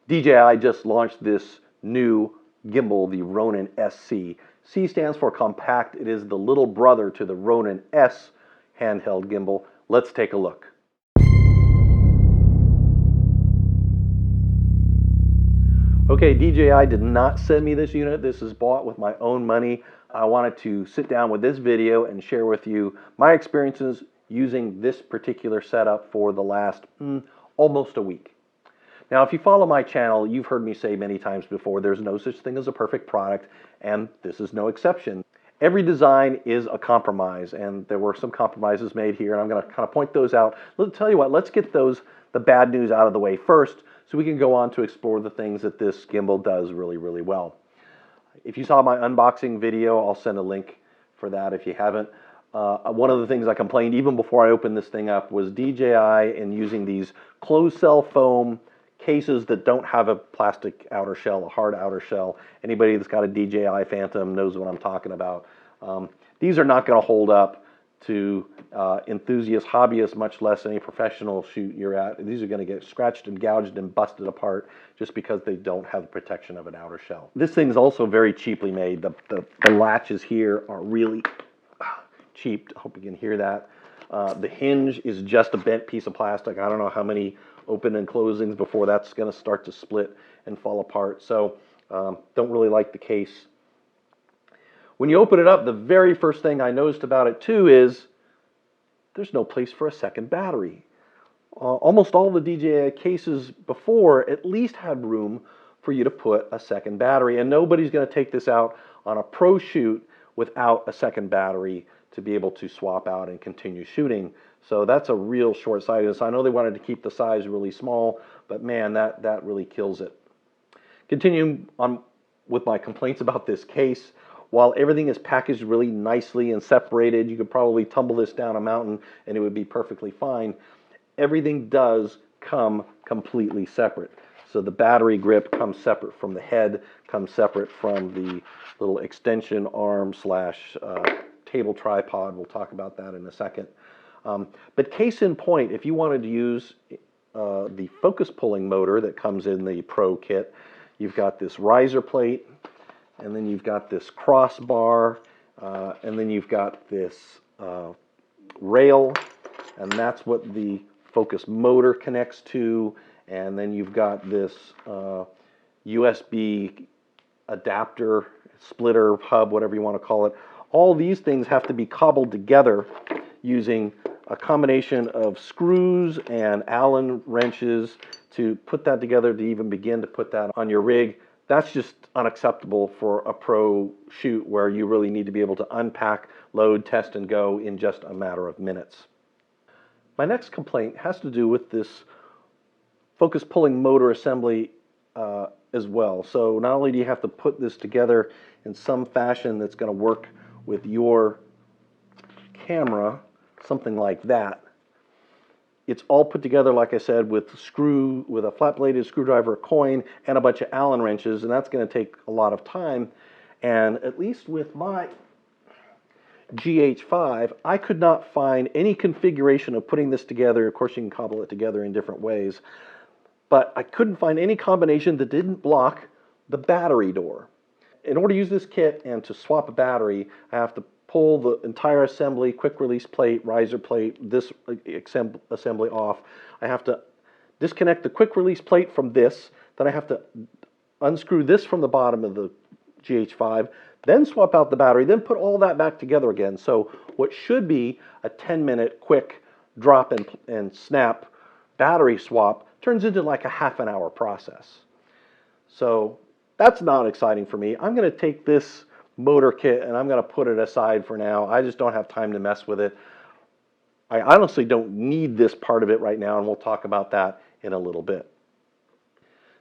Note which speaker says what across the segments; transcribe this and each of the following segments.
Speaker 1: DJI just launched this new gimbal, the Ronin-SC. C stands for compact. It is the little brother to the Ronin-S handheld gimbal. Let's take a look. Okay, DJI did not send me this unit. This is bought with my own money. I wanted to sit down with this video and share with you my experiences using this particular setup for the last almost a week. Now, if you follow my channel, you've heard me say many times before, there's no such thing as a perfect product, and this is no exception. Every design is a compromise, and there were some compromises made here, and I'm going to kind of point those out. Let's tell you what, let's get the bad news out of the way first, so we can go on to explore the things that this gimbal does really, really well. If you saw my unboxing video, I'll send a link for that if you haven't. One of the things I complained even before I opened this thing up was DJI in using these closed cell foam cases that don't have a plastic outer shell, a hard outer shell. Anybody that's got a DJI Phantom knows what I'm talking about. These are not going to hold up to enthusiasts, hobbyists, much less any professional shoot you're at. These are going to get scratched and gouged and busted apart just because they don't have the protection of an outer shell. This thing's also very cheaply made. The latches here are really cheap. I hope you can hear that. The hinge is just a bent piece of plastic. I don't know how many open and closings before that's going to start to split and fall apart. So don't really like the case. When you open it up, the very first thing I noticed about it too is there's no place for a second battery. Almost all the DJI cases before at least had room for you to put a second battery, and nobody's going to take this out on a pro shoot without a second battery to be able to swap out and continue shooting. So that's a real short-sightedness. I know they wanted to keep the size really small, but man, that really kills it. Continuing on with my complaints about this case, while everything is packaged really nicely and separated, you could probably tumble this down a mountain and it would be perfectly fine. Everything does come completely separate. So the battery grip comes separate from the head, comes separate from the little extension arm slash table tripod. We'll talk about that in a second. But case in point, if you wanted to use the focus pulling motor that comes in the Pro kit, you've got this riser plate, and then you've got this crossbar, and then you've got this rail, and that's what the focus motor connects to, and then you've got this USB adapter, splitter, hub, whatever you want to call it. All these things have to be cobbled together using a combination of screws and Allen wrenches to put that together to even begin to put that on your rig. That's just unacceptable for a pro shoot where you really need to be able to unpack, load, test, and go in just a matter of minutes. My next complaint has to do with this focus pulling motor assembly as well. So not only do you have to put this together in some fashion that's going to work with your camera, something like that, it's all put together, like I said, with a flat-bladed screwdriver, a coin, and a bunch of Allen wrenches, and that's going to take a lot of time. And at least with my GH5, I could not find any configuration of putting this together. Of course, you can cobble it together in different ways, but I couldn't find any combination that didn't block the battery door. In order to use this kit and to swap a battery, I have to pull the entire assembly, quick release plate, riser plate, this assembly off. I have to disconnect the quick release plate from this, then I have to unscrew this from the bottom of the GH5, then swap out the battery, then put all that back together again. So what should be a 10-minute quick drop and snap battery swap turns into like a half an hour process. So that's not exciting for me. I'm going to take this motor kit and I'm going to put it aside for now. I just don't have time to mess with it. I honestly don't need this part of it right now, and we'll talk about that in a little bit.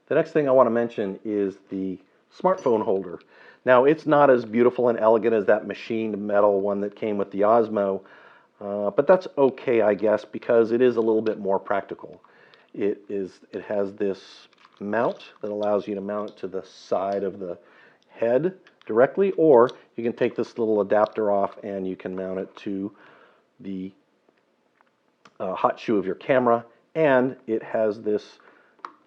Speaker 1: The next thing I want to mention is the smartphone holder. Now, it's not as beautiful and elegant as that machined metal one that came with the Osmo, but that's okay, I guess, because it is a little bit more practical. It has this mount that allows you to mount it to the side of the head directly, or you can take this little adapter off and you can mount it to the hot shoe of your camera, and it has this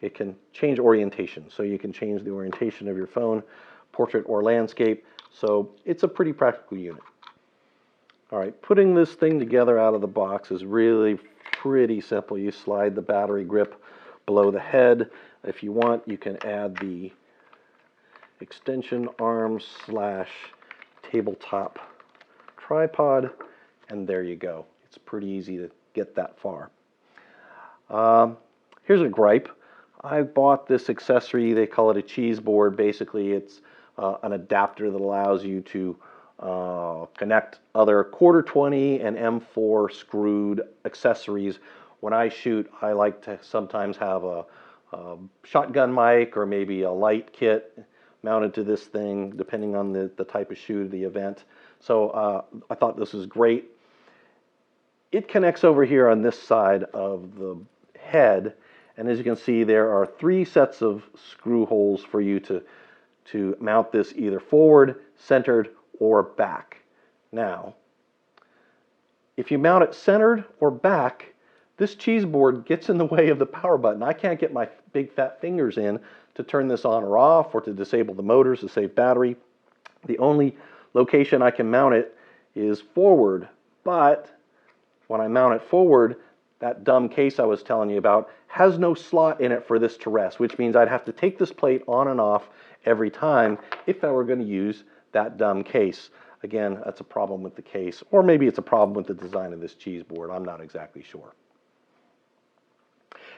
Speaker 1: it can change orientation. So you can change the orientation of your phone, portrait or landscape. So it's a pretty practical unit. All right, putting this thing together out of the box is really pretty simple. You slide the battery grip below the head. If you want, you can add the extension arms / tabletop tripod, and there you go. It's pretty easy to get that far. Here's a gripe. I bought this accessory, they call it a cheese board. Basically, it's an adapter that allows you to connect other quarter 20 and M4 screwed accessories. When I shoot, I like to sometimes have a shotgun mic or maybe a light kit mounted to this thing, depending on the type of shoot, the event. So I thought this was great. It connects over here on this side of the head, and as you can see, there are 3 sets of screw holes for you to mount this either forward, centered, or back. Now, if you mount it centered or back, this cheese board gets in the way of the power button. I can't get my big fat fingers in to turn this on or off or to disable the motors to save battery. The only location I can mount it is forward, but when I mount it forward, that dumb case I was telling you about has no slot in it for this to rest, which means I'd have to take this plate on and off every time if I were going to use that dumb case. Again, that's a problem with the case, or maybe it's a problem with the design of this cheese board. I'm not exactly sure.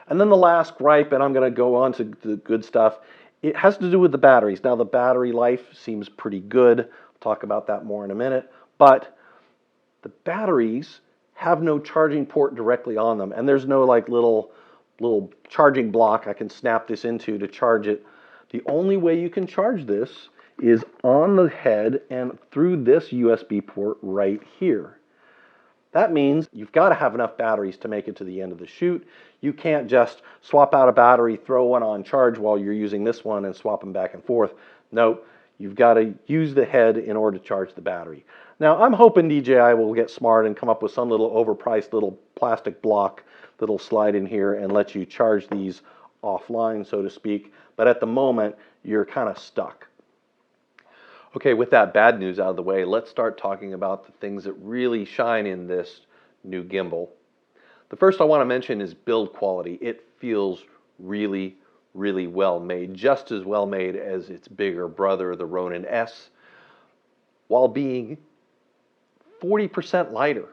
Speaker 1: And then the last gripe, and I'm going to go on to the good stuff, it has to do with the batteries. Now, the battery life seems pretty good. I'll talk about that more in a minute, but the batteries have no charging port directly on them, and there's no like little charging block I can snap this into to charge it. The only way you can charge this is on the head and through this USB port right here. That means you've got to have enough batteries to make it to the end of the shoot. You can't just swap out a battery, throw one on charge while you're using this one and swap them back and forth. Nope, you've got to use the head in order to charge the battery. Now, I'm hoping DJI will get smart and come up with some little overpriced little plastic block that'll slide in here and let you charge these offline, so to speak. But at the moment, you're kind of stuck. Okay, with that bad news out of the way, let's start talking about the things that really shine in this new gimbal. The first I want to mention is build quality. It feels really, really well made, just as well made as its bigger brother, the Ronin-S, while being 40% lighter.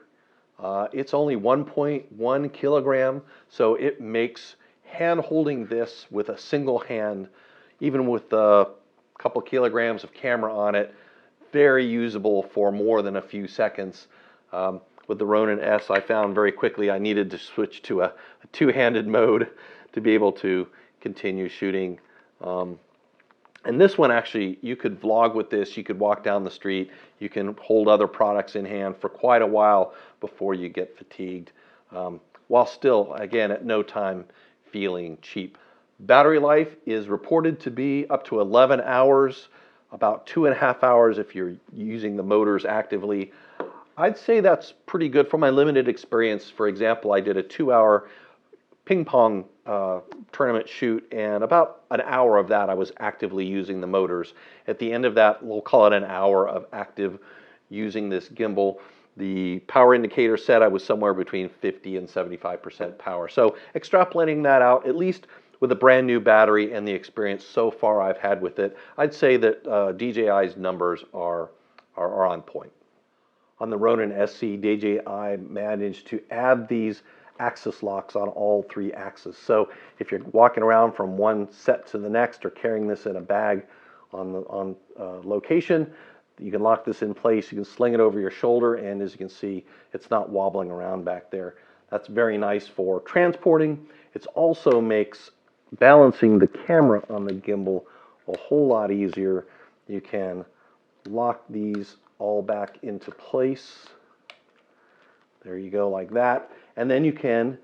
Speaker 1: It's only 1.1 kilogram, so it makes hand holding this with a single hand, even with a couple kilograms of camera on it, very usable for more than a few seconds. With the Ronin-S, I found very quickly I needed to switch to a two-handed mode to be able to continue shooting. And this one, actually, you could vlog with this, you could walk down the street, you can hold other products in hand for quite a while before you get fatigued, while still, again, at no time feeling cheap. Battery life is reported to be up to 11 hours, about 2.5 hours if you're using the motors actively. I'd say that's pretty good for my limited experience. For example, I did a 2-hour ping pong tournament shoot, and about an hour of that I was actively using the motors. At the end of that, we'll call it an hour of active using this gimbal. The power indicator said I was somewhere between 50 and 75% power. So extrapolating that out, at least with a brand new battery and the experience so far I've had with it, I'd say that DJI's numbers are on point. On the Ronin-SC, DJI managed to add these axis locks on all 3 axes. So if you're walking around from one set to the next or carrying this in a bag on location, you can lock this in place. You can sling it over your shoulder, and as you can see, it's not wobbling around back there. That's very nice for transporting. It also makes balancing the camera on the gimbal a whole lot easier. You can lock these all back into place. There you go, like that. And then you can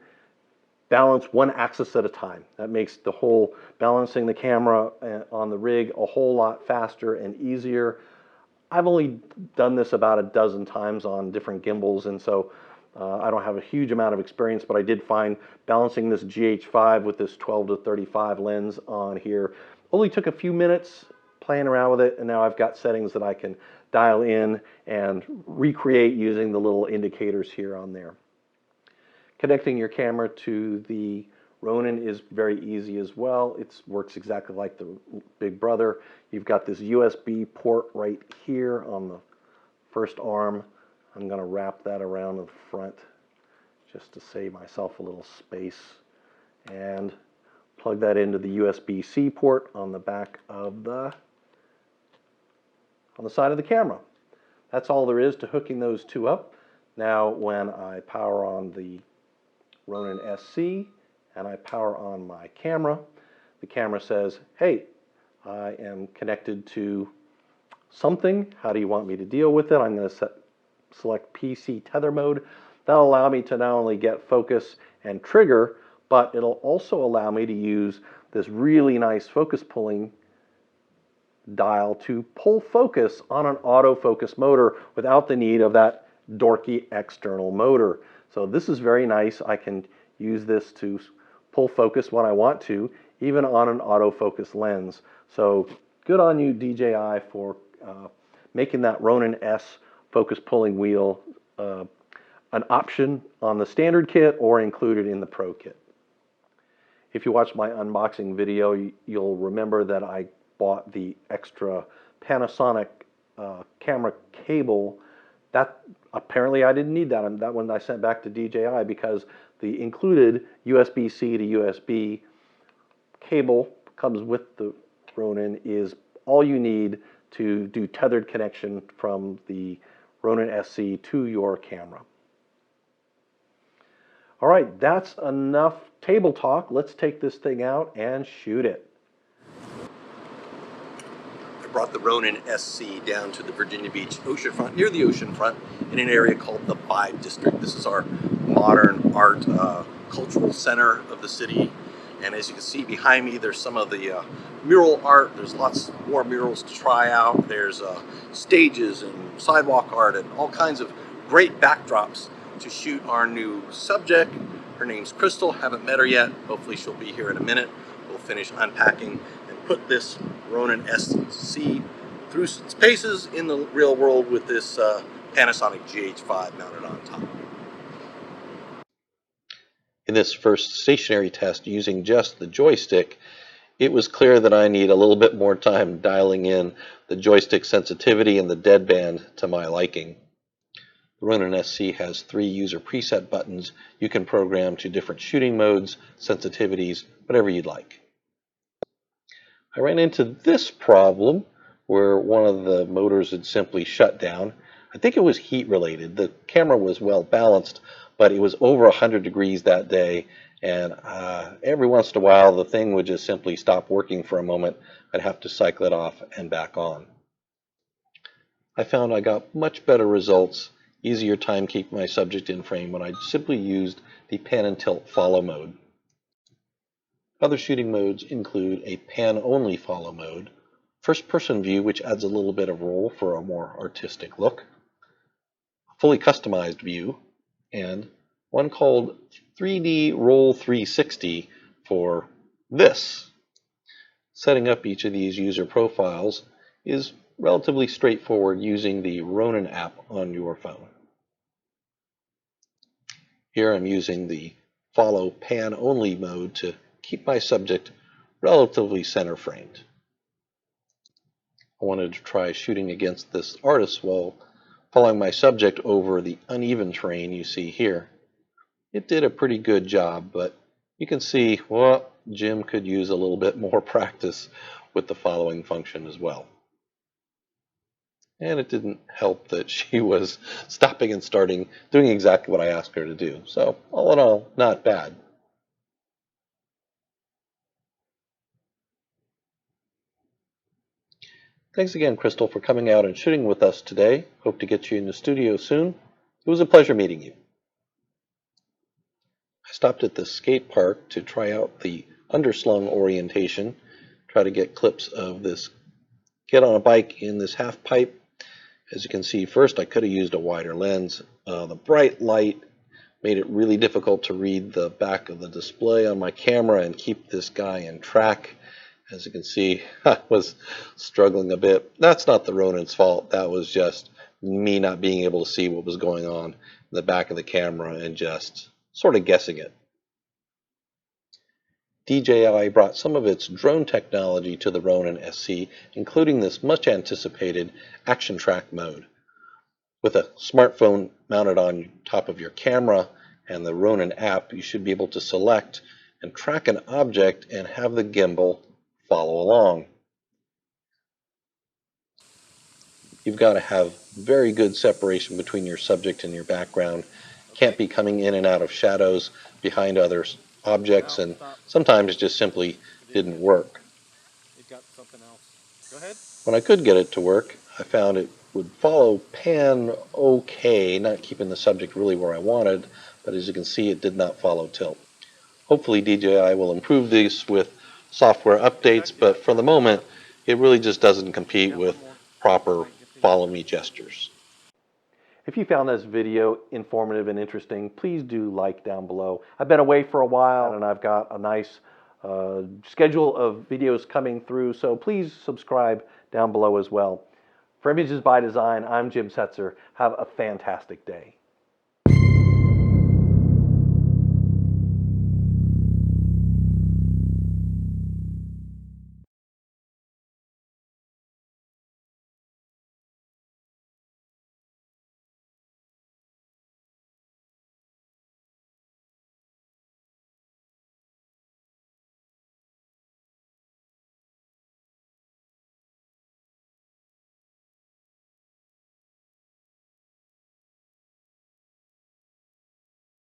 Speaker 1: balance one axis at a time. That makes the whole balancing the camera on the rig a whole lot faster and easier. I've only done this about a dozen times on different gimbals, and so I don't have a huge amount of experience, but I did find balancing this GH5 with this 12 to 35 lens on here only took a few minutes playing around with it, and now I've got settings that I can dial in and recreate using the little indicators here on there. Connecting your camera to the Ronin is very easy as well. It works exactly like the Big Brother. You've got this USB port right here on the first arm. I'm going to wrap that around the front just to save myself a little space, and plug that into the USB-C port on the back of the side of the camera. That's all there is to hooking those two up. Now when I power on the Ronin-SC and I power on my camera, the camera says, hey, I am connected to something. How do you want me to deal with it? I'm going to select PC Tether Mode. That'll allow me to not only get focus and trigger, but it'll also allow me to use this really nice focus pulling dial to pull focus on an autofocus motor without the need of that dorky external motor. So this is very nice. I can use this to pull focus when I want to, even on an autofocus lens. So good on you, DJI, for making that Ronin-S focus pulling wheel an option on the standard kit or included in the Pro kit. If you watch my unboxing video, you'll remember that I bought the extra Panasonic camera cable. That apparently I didn't need that. And that one I sent back to DJI because the included USB-C to USB cable comes with the Ronin is all you need to do tethered connection from the Ronin-SC to your camera. All right, that's enough table talk. Let's take this thing out and shoot it. I brought the Ronin-SC down to the Virginia Beach oceanfront, near the oceanfront, in an area called the Vibe District. This is our modern art cultural center of the city. And as you can see behind me, there's some of the mural art. There's lots more murals to try out. There's stages and sidewalk art and all kinds of great backdrops to shoot our new subject. Her name's Crystal. Haven't met her yet. Hopefully she'll be here in a minute. We'll finish unpacking and put this Ronin-SC through its paces in the real world with this Panasonic GH5 mounted on top. In this first stationary test using just the joystick, it was clear that I need a little bit more time dialing in the joystick sensitivity and the deadband to my liking. The Ronin-SC has 3 user preset buttons you can program to different shooting modes, sensitivities, whatever you'd like. I ran into this problem where one of the motors had simply shut down. I think it was heat related. The camera was well balanced, but it was over 100 degrees that day, and every once in a while the thing would just simply stop working for a moment. I'd have to cycle it off and back on. I found I got much better results, easier time keeping my subject in frame when I simply used the pan and tilt follow mode. Other shooting modes include a pan only follow mode, first person view, which adds a little bit of roll for a more artistic look, fully customized view, and one called 3D Roll 360 for this. Setting up each of these user profiles is relatively straightforward using the Ronin app on your phone. Here I'm using the follow pan only mode to keep my subject relatively center framed. I wanted to try shooting against this artist while following my subject over the uneven terrain you see here. It did a pretty good job, but you can see, well, Jim could use a little bit more practice with the following function as well. And it didn't help that she was stopping and starting, doing exactly what I asked her to do. So all in all, not bad. Thanks again, Crystal, for coming out and shooting with us today. Hope to get you in the studio soon. It was a pleasure meeting you. I stopped at the skate park to try out the underslung orientation, try to get clips of this get on a bike in this half pipe. As you can see, first I could have used a wider lens. The bright light Made it really difficult to read the back of the display on my camera and keep this guy in track. As you can see, I was struggling a bit. That's not the Ronin's fault. That was just me not being able to see what was going on in the back of the camera and just sort of guessing it. DJI brought some of its drone technology to the Ronin-SC, including this much anticipated action track mode. With a smartphone mounted on top of your camera and the Ronin app, you should be able to select and track an object and have the gimbal follow along. You've got to have very good separation between your subject and your background. Can't be coming in and out of shadows behind other objects, and sometimes it just simply didn't work.
Speaker 2: You've got something else. Go ahead.
Speaker 1: When I could get it to work, I found it would follow pan okay, not keeping the subject really where I wanted, but as you can see, it did not follow tilt. Hopefully DJI will improve this with software updates, but for the moment, it really just doesn't compete with proper follow me gestures. If you found this video informative and interesting, please do like down below. I've been away for a while and I've got a nice schedule of videos coming through, so please subscribe down below as well. For Images by Design, I'm Jim Setzer. Have a fantastic day.